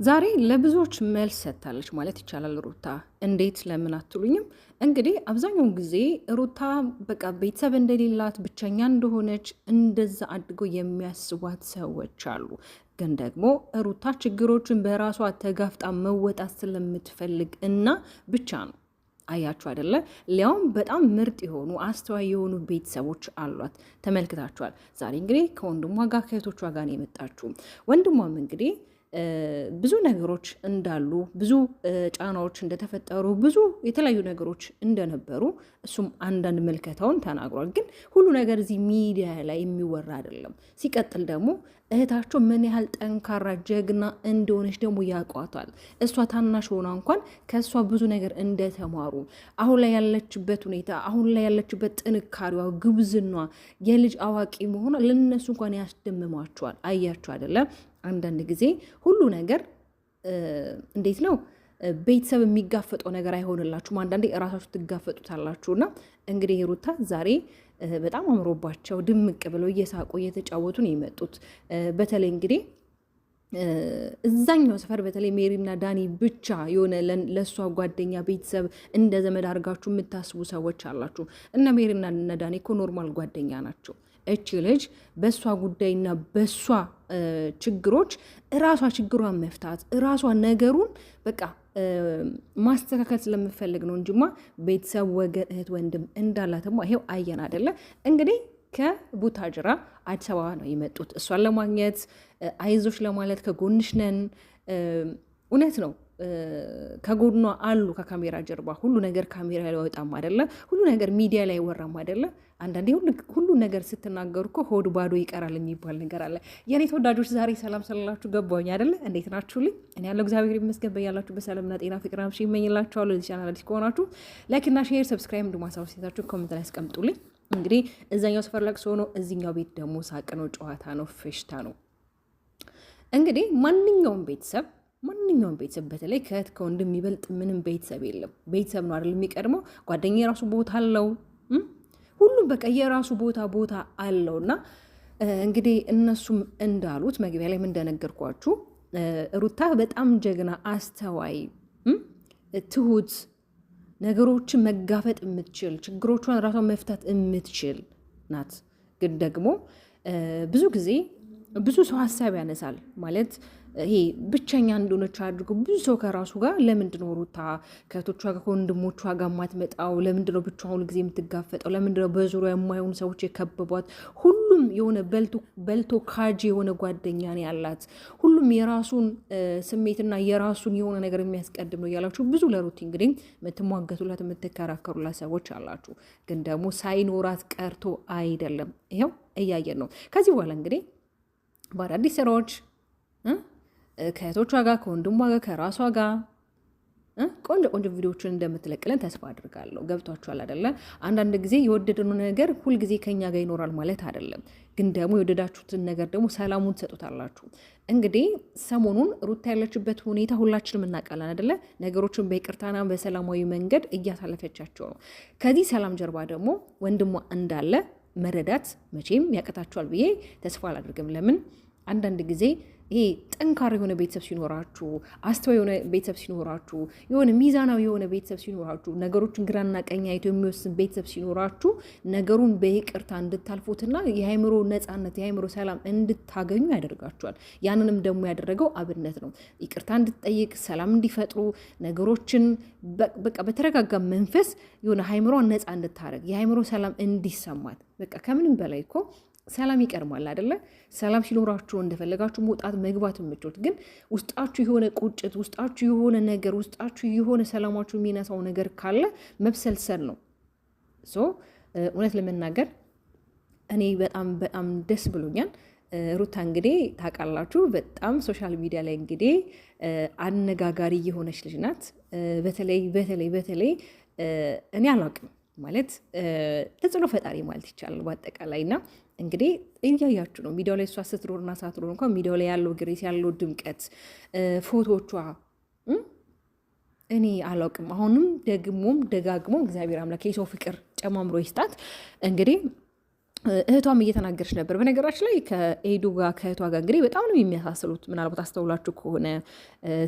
ዛሬ ለብዙዎች መልስ ሰጥታለች ማለት ይቻላል ሩታ። እንዴት ለምን አትሉኝም? እንግዲህ አብዛኛውን ጊዜ ሩታ በቃ ቤተሰብ እንደሌላት ብቸኛ እንደሆነች እንደዛ አድርገው የሚያስቧት ሰዎች አሉ። ግን ደግሞ ሩታ ችግሮችን በራሷ ተጋፍጣ መወጣት ስለምትፈልግ እና ብቻ ነው። አያችሁ አይደለ? ሊያውም በጣም ምርጥ የሆኑ አስተዋይ የሆኑ ቤተሰቦች አሏት። ተመልክታችኋል። ዛሬ እንግዲህ ከወንድሟ ጋር ከእህቶቿ ጋር ነው የመጣችሁ። ወንድሟም እንግዲህ ብዙ ነገሮች እንዳሉ ብዙ ጫናዎች እንደተፈጠሩ ብዙ የተለያዩ ነገሮች እንደነበሩ እሱም አንዳንድ መልከታውን ተናግሯል። ግን ሁሉ ነገር እዚህ ሚዲያ ላይ የሚወራ አይደለም። ሲቀጥል ደግሞ እህታቸው ምን ያህል ጠንካራ ጀግና እንደሆነች ደግሞ ያውቋታል። እሷ ታናሽ ሆና እንኳን ከእሷ ብዙ ነገር እንደተማሩ አሁን ላይ ያለችበት ሁኔታ አሁን ላይ ያለችበት ጥንካሬዋ፣ ግብዝኗ፣ የልጅ አዋቂ መሆኗ ለነሱ እንኳን ያስደምሟቸዋል። አያችሁ አይደለም? አንዳንድ ጊዜ ሁሉ ነገር እንዴት ነው ቤተሰብ የሚጋፈጠው ነገር አይሆንላችሁም። አንዳንዴ እራሳችሁ ትጋፈጡታላችሁ። እና እንግዲህ ሩታ ዛሬ በጣም አምሮባቸው ድምቅ ብለው እየሳቁ እየተጫወቱ ነው የመጡት። በተለይ እንግዲህ እዛኛው ሰፈር በተለይ ሜሪና ዳኒ ብቻ የሆነ ለእሷ ጓደኛ ቤተሰብ እንደ ዘመድ አድርጋችሁ የምታስቡ ሰዎች አላችሁ። እና ሜሪና ዳኒ እኮ ኖርማል ጓደኛ ናቸው። እቺ ልጅ በእሷ ጉዳይና በእሷ ችግሮች እራሷ ችግሯን መፍታት እራሷ ነገሩን በቃ ማስተካከል ስለምፈልግ ነው እንጂማ ቤተሰብ፣ ወገን፣ እህት፣ ወንድም እንዳላትማ ይሄው አየን አይደለ? እንግዲህ ከቡታጅራ አዲስ አበባ ነው የመጡት እሷን ለማግኘት አይዞች ለማለት ከጎንሽ ነን። እውነት ነው ከጎኗ አሉ። ከካሜራ ጀርባ ሁሉ ነገር ካሜራ ላይ ወጣም አይደለ? ሁሉ ነገር ሚዲያ ላይ ወራም አይደለ? አንዳንዴ ሁሉ ነገር ስትናገሩ እኮ ሆድ ባዶ ይቀራል የሚባል ነገር አለ። የኔ ተወዳጆች ዛሬ ሰላም ስላላችሁ ገባኝ አይደለ? እንዴት ናችሁልኝ? እኔ ያለው እግዚአብሔር ይመስገን። በያላችሁ በሰላምና ጤና ፍቅር አብሽ ይመኝላችኋለሁ። ለዚህ ቻናል አዲስ ከሆናችሁ ላይክና ሼር፣ ሰብስክራይብ እንድማሳው ሴታችሁ ኮሜንት ላይ አስቀምጡልኝ። እንግዲህ እዛኛው ሰፈር ለቅሶ ነው፣ እዚኛው ቤት ደግሞ ሳቅ ነው፣ ጨዋታ ነው፣ ፌሽታ ነው። እንግዲህ ማንኛውም ቤተሰብ በተለይ ከእህት ከወንድም የሚበልጥ ምንም ቤተሰብ የለም። ቤተሰብ ነው አይደል የሚቀድመው። ጓደኛ የራሱ ቦታ አለው። ሁሉም በቃ የራሱ ቦታ አለው። እና እንግዲህ እነሱም እንዳሉት መግቢያ ላይ እንደነገርኳችሁ ሩታ በጣም ጀግና፣ አስተዋይ፣ ትሁት፣ ነገሮችን መጋፈጥ የምትችል ችግሮቿን ራሷን መፍታት የምትችል ናት። ግን ደግሞ ብዙ ጊዜ ብዙ ሰው ሀሳብ ያነሳል ማለት ይሄ ብቸኛ እንደሆነች አድርጎ ብዙ ሰው ከራሱ ጋር ለምንድነው ሩታ ከእህቶቿ ጋር ከወንድሞቿ ጋር የማትመጣው? ለምንድነው ብቻዋን ሁሉ ጊዜ የምትጋፈጠው? ለምንድነው በዙሪያ የማይሆኑ ሰዎች የከበቧት? ሁሉም የሆነ በልቶ ካጅ የሆነ ጓደኛ ነው ያላት። ሁሉም የራሱን ስሜትና የራሱን የሆነ ነገር የሚያስቀድም ነው እያላችሁ ብዙ ለሩቲ እንግዲህ የምትሟገቱላት የምትከራከሩላት ሰዎች አላችሁ። ግን ደግሞ ሳይኖራት ቀርቶ አይደለም። ይኸው እያየን ነው። ከዚህ በኋላ እንግዲህ በአዳዲስ ስራዎች ከእህቶቿ ጋር ከወንድሟ ጋር ከራሷ ጋር ቆንጆ ቪዲዮዎችን እንደምትለቅለን ተስፋ አድርጋለሁ። ገብቷችኋል አይደለ? አንዳንድ ጊዜ የወደድነው ነገር ሁልጊዜ ከኛ ጋር ይኖራል ማለት አይደለም። ግን ደግሞ የወደዳችሁትን ነገር ደግሞ ሰላሙን ትሰጡታላችሁ። እንግዲህ ሰሞኑን ሩታ ያለችበት ሁኔታ ሁላችንም እናውቃለን አይደለ? ነገሮችን በይቅርታና በሰላማዊ መንገድ እያሳለፈቻቸው ነው። ከዚህ ሰላም ጀርባ ደግሞ ወንድሟ እንዳለ መረዳት መቼም ያቀታችኋል ብዬ ተስፋ አላደርግም። ለምን አንዳንድ ጊዜ ይሄ ጠንካራ የሆነ ቤተሰብ ሲኖራችሁ፣ አስተዋይ የሆነ ቤተሰብ ሲኖራችሁ፣ የሆነ ሚዛናዊ የሆነ ቤተሰብ ሲኖራችሁ፣ ነገሮችን ግራና ቀኝ አይቶ የሚወስን ቤተሰብ ሲኖራችሁ ነገሩን በይቅርታ እንድታልፉትና የአእምሮ ነፃነት የአእምሮ ሰላም እንድታገኙ ያደርጋችኋል። ያንንም ደግሞ ያደረገው አብነት ነው። ይቅርታ እንድትጠይቅ፣ ሰላም እንዲፈጥሩ፣ ነገሮችን በቃ በተረጋጋ መንፈስ የሆነ አእምሮን ነፃ እንድታደርግ የአእምሮ ሰላም እንዲሰማት በቃ ከምንም በላይ እኮ ሰላም ይቀድማል አይደለ? ሰላም ሲኖራችሁ እንደፈለጋችሁ መውጣት መግባት የምትችሉት። ግን ውስጣችሁ የሆነ ቁጭት፣ ውስጣችሁ የሆነ ነገር፣ ውስጣችሁ የሆነ ሰላማችሁ የሚነሳው ነገር ካለ መብሰልሰል ነው። እውነት ለመናገር እኔ በጣም ደስ ብሎኛል። ሩታ እንግዲህ ታውቃላችሁ በጣም ሶሻል ሚዲያ ላይ እንግዲህ አነጋጋሪ የሆነች ልጅ ናት። በተለይ እኔ አላውቅም ማለት ተጽዕኖ ፈጣሪ ማለት ይቻላል በአጠቃላይ። እና እንግዲህ እያያችሁ ነው ሚዲያው ላይ እሷ ስትኖርና ሳትኖር እንኳን ሚዲያው ላይ ያለው ግሬስ ያለው ድምቀት ፎቶቿ እኔ አላውቅም። አሁንም ደጋግሞ እግዚአብሔር አምላክ የሰው ፍቅር ጨማምሮ ይስጣት። እንግዲህ እህቷም እየተናገረች ነበር። በነገራችን ላይ ከኤዱ ጋር ከእህቷ ጋር እንግዲህ በጣም ነው የሚመሳሰሉት። ምናልባት አስተውላችሁ ከሆነ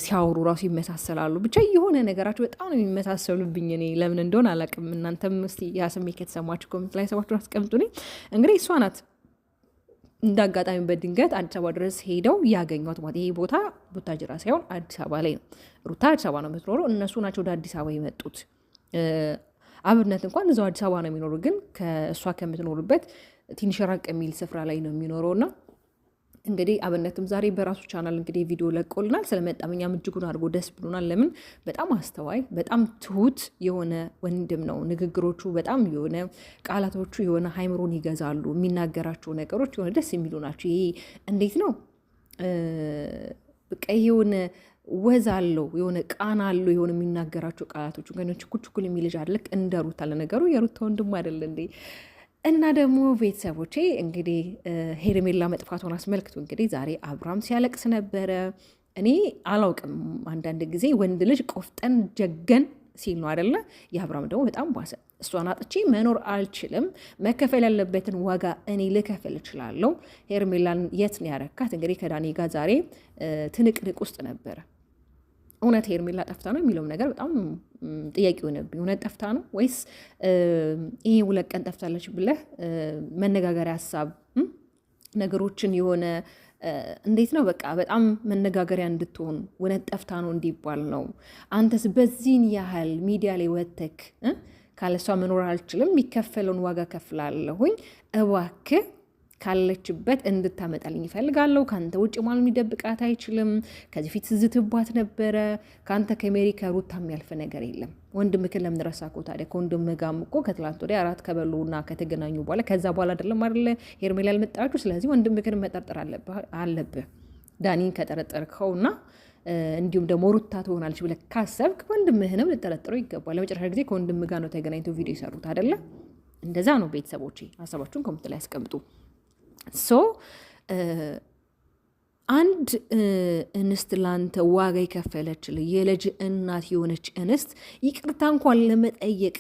ሲያወሩ ራሱ ይመሳሰላሉ። ብቻ የሆነ ነገራቸው በጣም ነው የሚመሳሰሉብኝ። እኔ ለምን እንደሆነ አላውቅም። እናንተም እስኪ ያ ስሜት ከተሰማችሁ ኮሜንት ላይ ሰባችሁን አስቀምጡልኝ። እንግዲህ እሷ ናት እንደ አጋጣሚ በድንገት አዲስ አበባ ድረስ ሄደው ያገኟት። ማለት ይሄ ቦታ ቡታጅራ ሳይሆን አዲስ አበባ ላይ ነው። ሩታ አዲስ አበባ ነው የምትኖረው። እነሱ ናቸው ወደ አዲስ አበባ የመጡት። አብነት እንኳን እዛው አዲስ አበባ ነው የሚኖሩ፣ ግን ከእሷ ከምትኖርበት ትንሽ ራቅ የሚል ስፍራ ላይ ነው የሚኖረው። እና እንግዲህ አብነትም ዛሬ በራሱ ቻናል እንግዲህ ቪዲዮ ለቆልናል። ስለመጣም እኛም እጅጉን አድርጎ ደስ ብሎናል። ለምን በጣም አስተዋይ፣ በጣም ትሁት የሆነ ወንድም ነው። ንግግሮቹ በጣም የሆነ ቃላቶቹ የሆነ ሃይምሮን ይገዛሉ። የሚናገራቸው ነገሮች የሆነ ደስ የሚሉ ናቸው። ይሄ እንዴት ነው በቃ የሆነ ወዝ አለው፣ የሆነ ቃና አለው፣ የሆነ የሚናገራቸው ቃላቶቹ ገና ችኩል የሚልጅ አለክ እንደ ሩታ። ለነገሩ የሩታ ወንድም አይደለ እንዴ? እና ደግሞ ቤተሰቦቼ እንግዲህ ሄርሜላ መጥፋቷን አስመልክቶ እንግዲህ ዛሬ አብርሃም ሲያለቅስ ነበረ። እኔ አላውቅም፣ አንዳንድ ጊዜ ወንድ ልጅ ቆፍጠን ጀገን ሲል ነው አይደለ? የአብርሃም ደግሞ በጣም ባሰ። እሷን አጥቼ መኖር አልችልም፣ መከፈል ያለበትን ዋጋ እኔ ልከፍል እችላለሁ። ሄርሜላን የት ነው ያረካት? እንግዲህ ከዳኒ ጋር ዛሬ ትንቅንቅ ውስጥ ነበረ። እውነት ሄርሜላ ጠፍታ ነው የሚለውም ነገር በጣም ጥያቄ ሆነብኝ። እውነት ጠፍታ ነው ወይስ ይሄ 2 ቀን ጠፍታለች ብለህ መነጋገሪያ ሀሳብ ነገሮችን የሆነ እንዴት ነው በቃ በጣም መነጋገሪያ እንድትሆን እውነት ጠፍታ ነው እንዲባል ነው? አንተስ በዚህን ያህል ሚዲያ ላይ ወተክ ካለሷ መኖር አልችልም፣ የሚከፈለውን ዋጋ ከፍላለሁኝ፣ እባክህ ካለችበት እንድታመጣልኝ ይፈልጋለሁ። ከአንተ ውጭ ማለት የሚደብቃት አይችልም። ከዚህ ፊት ዝትባት ነበረ። ከአንተ ከሜሪ ከሩታ የሚያልፍ ነገር የለም። ወንድምክን ለምን ረሳከው ታዲያ? ከወንድምህ ጋርም እኮ ከትላንት ወዲያ 4 ከበሉና ከተገናኙ በኋላ ከዛ በኋላ አይደለም አይደለ ሄርሜላ ያልመጣችሁ። ስለዚህ ወንድምክን መጠርጠር አለብህ። ዳኒን ከጠረጠርከውና እንዲሁም ደግሞ ሩታ ትሆናለች ብለህ ካሰብክ ወንድምህንም ልጠረጥረው ይገባል። ለመጨረሻ ጊዜ ከወንድምህ ጋር ነው ተገናኝተው ቪዲዮ የሰሩት አይደለ? እንደዛ ነው። ቤተሰቦቼ ሀሳባችሁን ኮሜንት ላይ ያስቀምጡ። ሶ አንድ እንስት ላንተ ዋጋ የከፈለችልህ የልጅ እናት የሆነች እንስት ይቅርታ እንኳን ለመጠየቅ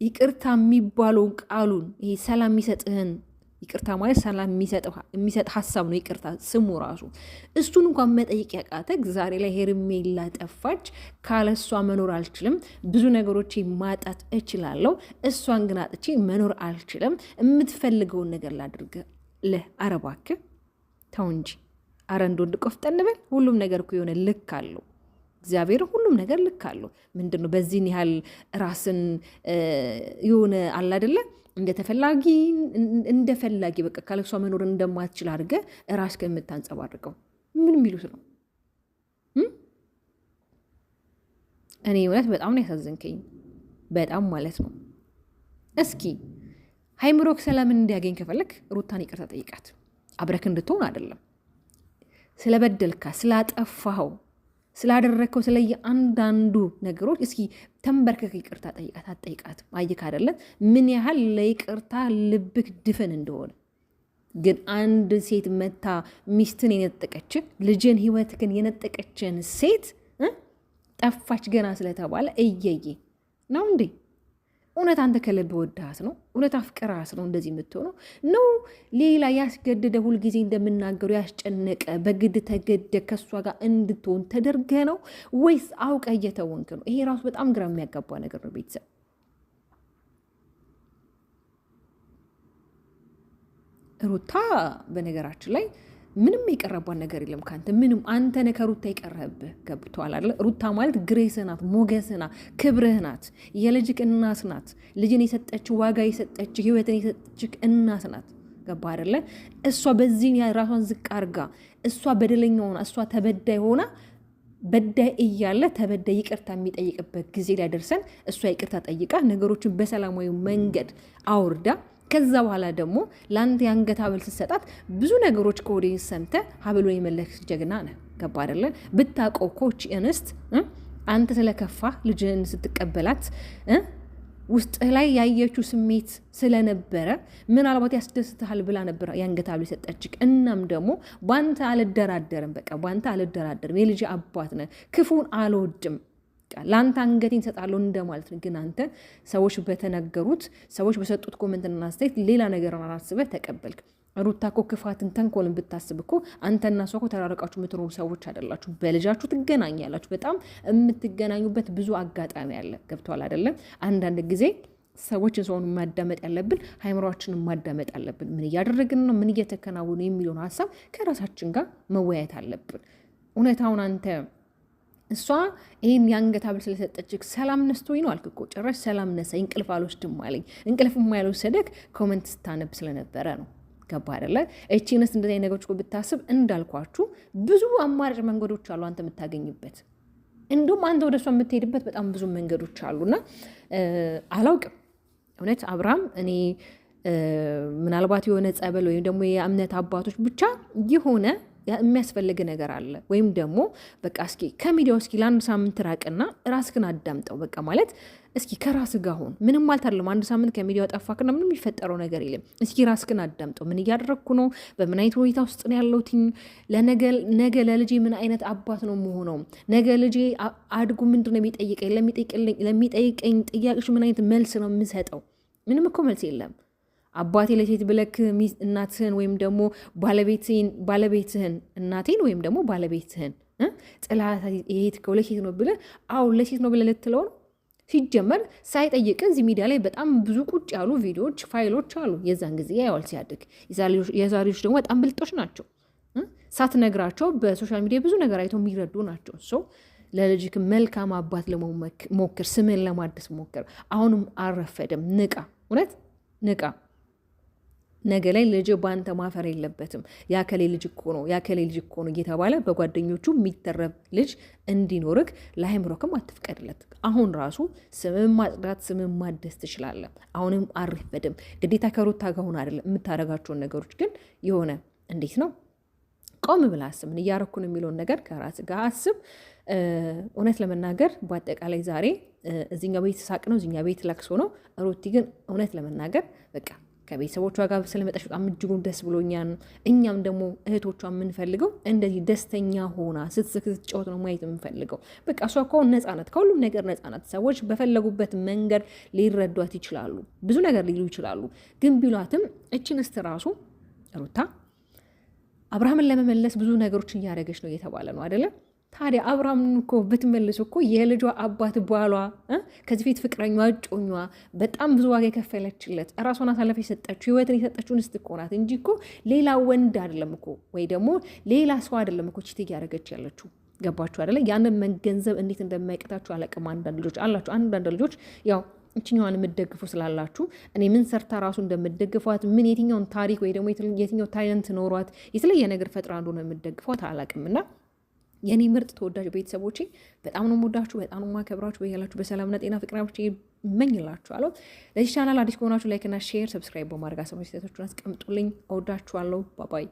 ይቅርታ የሚባለውን ቃሉን ይሄ ሰላም የሚሰጥህን ይቅርታ ማለት ሰላም የሚሰጥ ሀሳብ ነው። ይቅርታ ስሙ ራሱ እሱን እንኳን መጠየቅ ያቃተህ ዛሬ ላይ ሄርሜላ ጠፋች፣ ካለሷ መኖር አልችልም፣ ብዙ ነገሮች ማጣት እችላለሁ፣ እሷን ግን አጥቼ መኖር አልችልም፣ የምትፈልገውን ነገር ላድርግልህ። ኧረ እባክህ ተው እንጂ። ኧረ እንደ ወንድ ቆፍጠን በል። ሁሉም ነገር እኮ የሆነ ልክ አለው። እግዚአብሔር ሁሉም ነገር ልክ አለው። ምንድን ነው በዚህን ያህል ራስን የሆነ አለ አይደለ እንደፈላጊ በቃ ካለሷ መኖር እንደማትችል አድርገህ ራስ ከምታንጸባርቀው ምን የሚሉት ነው? እኔ እውነት በጣም ነው ያሳዘንከኝ፣ በጣም ማለት ነው። እስኪ ሃይምሮክ ሰላምን እንዲያገኝ ከፈለክ ሩታን ይቅርታ ጠይቃት። አብረክ እንድትሆን አይደለም፣ ስለበደልካ ስላጠፋኸው ስላደረግከው ስለየ አንዳንዱ ነገሮች እስኪ ተንበርከክ ይቅርታ ጠይቃት። አትጠይቃትም? አየክ አይደለም ምን ያህል ለይቅርታ ልብክ ድፍን እንደሆነ። ግን አንድ ሴት መታ ሚስትን የነጠቀችን ልጅን ህይወትክን የነጠቀችን ሴት ጠፋች ገና ስለተባለ እየዬ ነው እንዴ? እውነት አንተ ከልብ ወድሃት ነው? እውነት አፍቅራስ ነው እንደዚህ የምትሆነው ነው? ሌላ ያስገደደ ሁልጊዜ እንደምናገሩ ያስጨነቀ በግድ ተገደ ከእሷ ጋር እንድትሆን ተደርገ ነው ወይስ አውቀ እየተወንክ ነው? ይሄ ራሱ በጣም ግራ የሚያጋባ ነገር ነው። ቤተሰብ ሩታ በነገራችን ላይ ምንም የቀረቧን ነገር የለም ከአንተ ምንም። አንተ ነህ ከሩታ የቀረብህ። ገብቶሃል አይደለ? ሩታ ማለት ግሬስህ ናት፣ ሞገስህ ናት፣ ክብርህ ናት፣ የልጅክ እናት ናት። ልጅን የሰጠች ዋጋ የሰጠች ህይወትን የሰጠች እናት ናት። ገባ አይደለ? እሷ በዚህ ራሷን ዝቅ አርጋ እሷ በደለኛ ሆና እሷ ተበዳይ ሆና በዳይ እያለ ተበዳይ ይቅርታ የሚጠይቅበት ጊዜ ላይ ደርሰን እሷ ይቅርታ ጠይቃ ነገሮችን በሰላማዊ መንገድ አውርዳ ከዛ በኋላ ደግሞ ለአንተ የአንገት ሀብል ስትሰጣት ብዙ ነገሮች ከወዲህ ሰምተ ሀብሎ የመለክ ጀግና ነህ። ገባ አይደለ? ብታውቀው ኮች እንስት አንተ ስለከፋ ልጅን ስትቀበላት ውስጥህ ላይ ያየችው ስሜት ስለነበረ ምናልባት ያስደስትሃል ብላ ነበር የአንገት ሀብል የሰጠችክ። እናም ደግሞ በአንተ አልደራደርም፣ በቃ በአንተ አልደራደርም፣ የልጅ አባት ነህ፣ ክፉን አልወድም፣ ለአንተ አንገቴን እሰጣለሁ እንደማለት ነው። ግን አንተ ሰዎች በተነገሩት ሰዎች በሰጡት ኮመንትና አስተያየት ሌላ ነገር አስበህ ተቀበልክ። ሩታ እኮ ክፋትን ተንኮልን ብታስብ እኮ አንተና እሷ እኮ ተራርቃችሁ የምትኖሩ ሰዎች አይደላችሁ። በልጃችሁ ትገናኛላችሁ። በጣም የምትገናኙበት ብዙ አጋጣሚ አለ። ገብቶሃል አይደለም? አንዳንድ ጊዜ ሰዎችን ሰውን ማዳመጥ ያለብን ሃይምሯችንን ማዳመጥ አለብን። ምን እያደረግን ነው፣ ምን እየተከናወኑ የሚለውን ሀሳብ ከራሳችን ጋር መወያየት አለብን። እውነታውን አንተ እሷ ይህን የአንገት ሐብል ስለሰጠችህ ሰላም ነስቶኝ ነው አልክ እኮ። ጭራሽ ሰላም ነሳኝ፣ እንቅልፍ አልወስድም አለኝ። እንቅልፍ ያልወሰደክ ኮመንት ስታነብ ስለነበረ ነው። ገባ አይደለ? እቺንስ እንደዚህ አይነት ነገሮች ብታስብ እንዳልኳችሁ ብዙ አማራጭ መንገዶች አሉ አንተ የምታገኝበት። እንዲሁም አንተ ወደ እሷ የምትሄድበት በጣም ብዙ መንገዶች አሉና አላውቅም እውነት አብርሃም እኔ ምናልባት የሆነ ጸበል ወይም ደግሞ የእምነት አባቶች ብቻ የሆነ የሚያስፈልግ ነገር አለ። ወይም ደግሞ በቃ እስኪ ከሚዲያው እስኪ ለአንድ ሳምንት ራቅና ራስህን አዳምጠው። በቃ ማለት እስኪ ከራስህ ጋር ሁን። ምንም ማለት አይደለም። አንድ ሳምንት ከሚዲያው ጠፋክና ምንም የሚፈጠረው ነገር የለም። እስኪ ራስህን አዳምጠው። ምን እያደረግኩ ነው? በምን አይነት ሁኔታ ውስጥ ነው ያለሁት? ነገ ለልጄ ምን አይነት አባት ነው የምሆነው? ነገ ልጄ አድጉ ምንድን ነው የሚጠይቀኝ? ለሚጠይቀኝ ጥያቄዎች ምን አይነት መልስ ነው የምሰጠው? ምንም እኮ መልስ የለም። አባቴ ለሴት ብለክ እናትህን ወይም ደግሞ ባለቤትህን እናቴን ወይም ደግሞ ባለቤትህን ጥላት የሄድከው ለሴት ነው ብለህ ለሴት ነው ብለህ ልትለው ነው? ሲጀመር ሳይጠይቅ እዚህ ሚዲያ ላይ በጣም ብዙ ቁጭ ያሉ ቪዲዮዎች፣ ፋይሎች አሉ። የዛን ጊዜ ያዋል ሲያድግ። የዛሬዎች ደግሞ በጣም ብልጦች ናቸው። ሳትነግራቸው በሶሻል ሚዲያ ብዙ ነገር አይተው የሚረዱ ናቸው። ሰው ለልጅክ መልካም አባት ለመሞከር ስምን ለማደስ ሞከር። አሁንም አልረፈደም። ንቃ፣ እውነት ንቃ። ነገ ላይ ልጅ በአንተ ማፈር የለበትም። ያከሌ ልጅ እኮ ነው እየተባለ በጓደኞቹ የሚተረብ ልጅ እንዲኖርክ ለአይምሮክም አትፍቀድለት። አሁን ራሱ ስምን ማጽዳት ስምን ማደስ ትችላለህ። አሁንም አልረፈደም። ግዴታ ከሩታ ጋር ሆነ አይደለም የምታደርጋቸውን ነገሮች ግን የሆነ እንዴት ነው ቆም ብለህ አስብ። ምን እያረኩ ነው የሚለውን ነገር ከራስ ጋር አስብ። እውነት ለመናገር በአጠቃላይ ዛሬ እዚኛው ቤት ሳቅ ነው፣ እዚኛ ቤት ለቅሶ ነው። ሩቲ ግን እውነት ለመናገር በቃ ከቤተሰቦቿ ጋር ስለመጣች በጣም እጅጉን ደስ ብሎኛል። እኛም ደግሞ እህቶቿ የምንፈልገው እንደዚህ ደስተኛ ሆና ስትጫወት ነው ማየት የምንፈልገው። በቃ እሷ እኮ ነፃ ናት፣ ከሁሉም ነገር ነፃ ናት። ሰዎች በፈለጉበት መንገድ ሊረዷት ይችላሉ፣ ብዙ ነገር ሊሉ ይችላሉ። ግን ቢሏትም እችን እስት ራሱ ሩታ አብርሃምን ለመመለስ ብዙ ነገሮችን እያደረገች ነው እየተባለ ነው አይደለም? ታዲያ አብርሃምን እኮ ብትመልሱ እኮ የልጇ አባት ባሏ፣ ከዚህ ፊት ፍቅረኛዋ፣ እጮኛዋ በጣም ብዙ ዋጋ የከፈለችለት ራሷን አሳልፋ የሰጠችው ህይወትን የሰጠችው እንስት እኮ ናት እንጂ እኮ ሌላ ወንድ አይደለም እኮ፣ ወይ ደግሞ ሌላ ሰው አይደለም እኮ ቺት እያደረገች ያለችው። ገባችሁ አይደለ? ያንን መገንዘብ እንዴት እንደማይቀጣችሁ አላቅም። አንዳንድ ልጆች አላችሁ፣ አንዳንድ ልጆች ያው እችኛዋን የምትደግፉ ስላላችሁ እኔ ምን ሰርታ ራሱ እንደምትደግፏት ምን የትኛውን ታሪክ ወይ ደግሞ የትኛው ታይለንት ኖሯት የተለየ ነገር ፈጥራ እንደሆነ የምትደግፏት አላቅምና የኔ ምርጥ ተወዳጅ ቤተሰቦቼ በጣም ነው የምወዳችሁ፣ በጣም ነው የማከብራችሁ። በያላችሁ በሰላምና ጤና ፍቅራችሁ እመኝላችኋለሁ። ለዚህ ቻናል አዲስ ከሆናችሁ ላይክ እና ሼር፣ ሰብስክራይብ በማድረግ አስተያየቶቻችሁን አስቀምጡልኝ። እወዳችኋለሁ። ባባይ